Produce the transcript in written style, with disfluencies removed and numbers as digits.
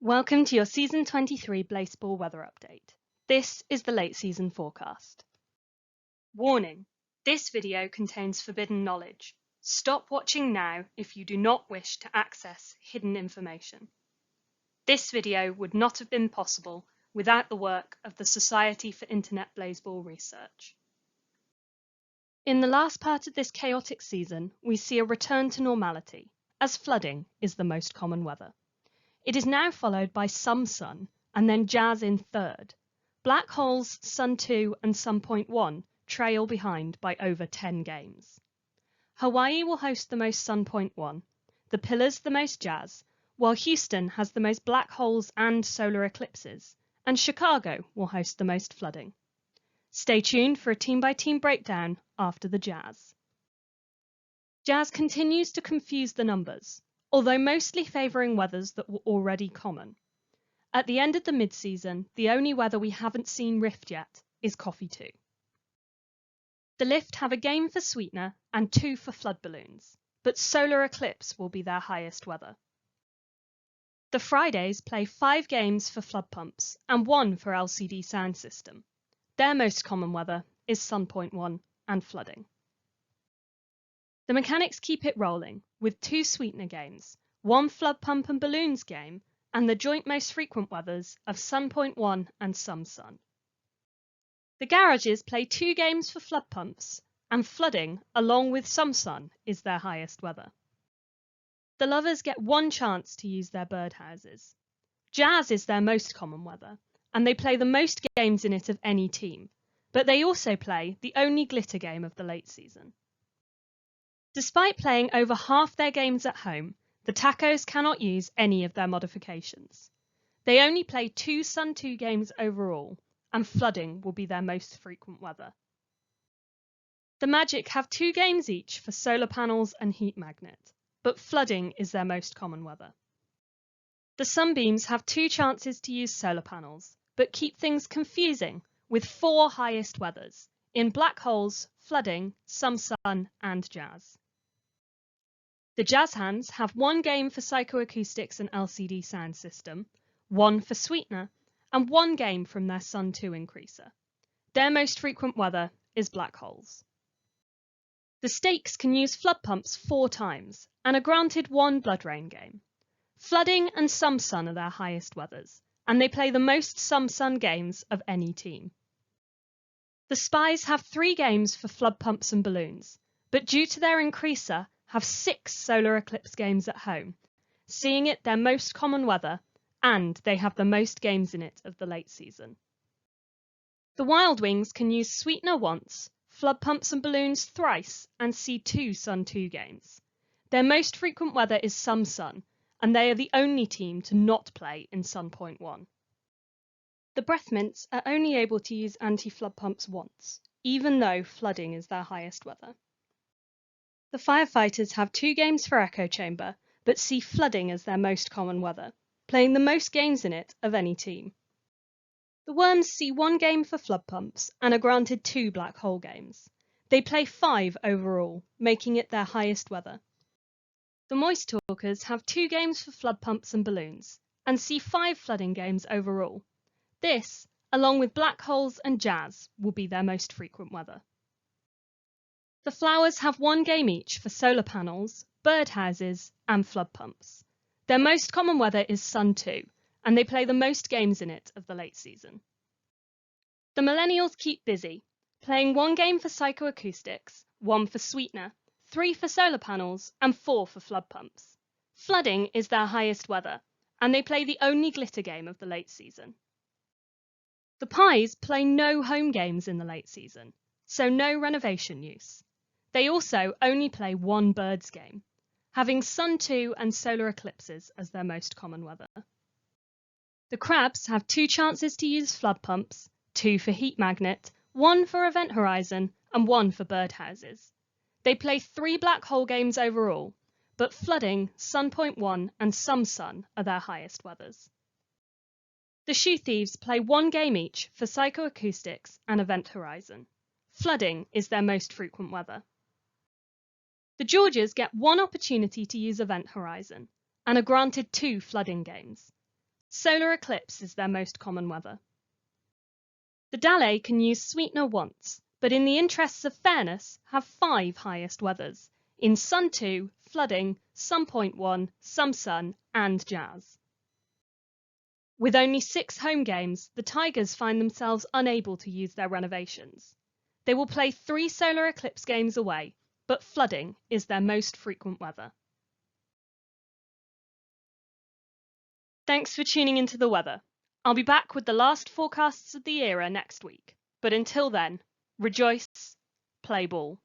Welcome to your Season 23 Blaseball weather update. This is the late season forecast. Warning: this video contains forbidden knowledge. Stop watching now if you do not wish to access hidden information. This video would not have been possible without the work of the Society for Internet Blaseball Research. In the last part of this chaotic season, we see a return to normality, as flooding is the most common weather. It is now followed by some sun, and then jazz in third. Black holes, Sun 2 and Sun 1 trail behind by over 10 games. Hawaii will host the most Sun 1, the Pillars the most jazz, while Houston has the most black holes and solar eclipses, and Chicago will host the most flooding. Stay tuned for a team-by-team breakdown after the jazz. Jazz continues to confuse the numbers, although mostly favouring weathers that were already common. At the end of the mid-season, the only weather we haven't seen rift yet is Coffee 2. The Lift have a game for sweetener and 2 for flood balloons, but solar eclipse will be their highest weather. The Fridays play 5 games for flood pumps and 1 for LCD sound system. Their most common weather is Sun 1 and flooding. The mechanics keep it rolling with 2 sweetener games, 1 flood pump and balloons game, and the joint most frequent weathers of Sun 1 and some sun. The garages play 2 games for flood pumps, and flooding, along with some sun, is their highest weather. The lovers get 1 chance to use their birdhouses. Jazz is their most common weather, and they play the most games in it of any team, but they also play the only glitter game of the late season. Despite playing over half their games at home, the Tacos cannot use any of their modifications. They only play 2 Sun 2 games overall, and flooding will be their most frequent weather. The Magic have 2 games each for solar panels and heat magnet, but flooding is their most common weather. The Sunbeams have 2 chances to use solar panels, but keep things confusing with 4 highest weathers in black holes, flooding, some sun, and jazz. The Jazz Hands have 1 game for psychoacoustics and LCD sound system, 1 for sweetener, and 1 game from their Sun 2 increaser. Their most frequent weather is black holes. The Stakes can use flood pumps 4 times and are granted 1 blood rain game. Flooding and some sun are their highest weathers, and they play the most some sun games of any team. The Spies have 3 games for flood pumps and balloons, but due to their increaser, have 6 solar eclipse games at home, seeing it their most common weather, and they have the most games in it of the late season. The Wild Wings can use sweetener once, flood pumps and balloons thrice, and see 2 Sun 2 games. Their most frequent weather is some sun, and they are the only team to not play in Sun 1. The Breath Mints are only able to use anti-flood pumps once, even though flooding is their highest weather. The Firefighters have 2 games for Echo Chamber, but see flooding as their most common weather, playing the most games in it of any team. The Worms see 1 game for flood pumps and are granted 2 black hole games. They play 5 overall, making it their highest weather. The Moist Talkers have 2 games for flood pumps and balloons, and see 5 flooding games overall. This, along with black holes and jazz, will be their most frequent weather. The Flowers have 1 game each for solar panels, birdhouses, and flood pumps. Their most common weather is Sun 2, and they play the most games in it of the late season. The Millennials keep busy, playing 1 game for psychoacoustics, 1 for sweetener, 3 for solar panels, and 4 for flood pumps. Flooding is their highest weather, and they play the only glitter game of the late season. The Pies play no home games in the late season, so no renovation use. They also only play 1 birds game, having Sun 2 and solar eclipses as their most common weather. The Crabs have 2 chances to use flood pumps, 2 for heat magnet, 1 for event horizon, and 1 for birdhouses. They play 3 black hole games overall, but flooding, Sun 1, and some sun are their highest weathers. The Shoe Thieves play 1 game each for psychoacoustics and event horizon. Flooding is their most frequent weather. The Georges get 1 opportunity to use event horizon, and are granted 2 flooding games. Solar eclipse is their most common weather. The Dale can use sweetener once, but in the interests of fairness, have 5 highest weathers, in Sun 2, flooding, Sun Point 1, some sun, and jazz. With only 6 home games, the Tigers find themselves unable to use their renovations. They will play 3 solar eclipse games away, but flooding is their most frequent weather. Thanks for tuning into the weather. I'll be back with the last forecasts of the era next week, but until then, rejoice, play ball.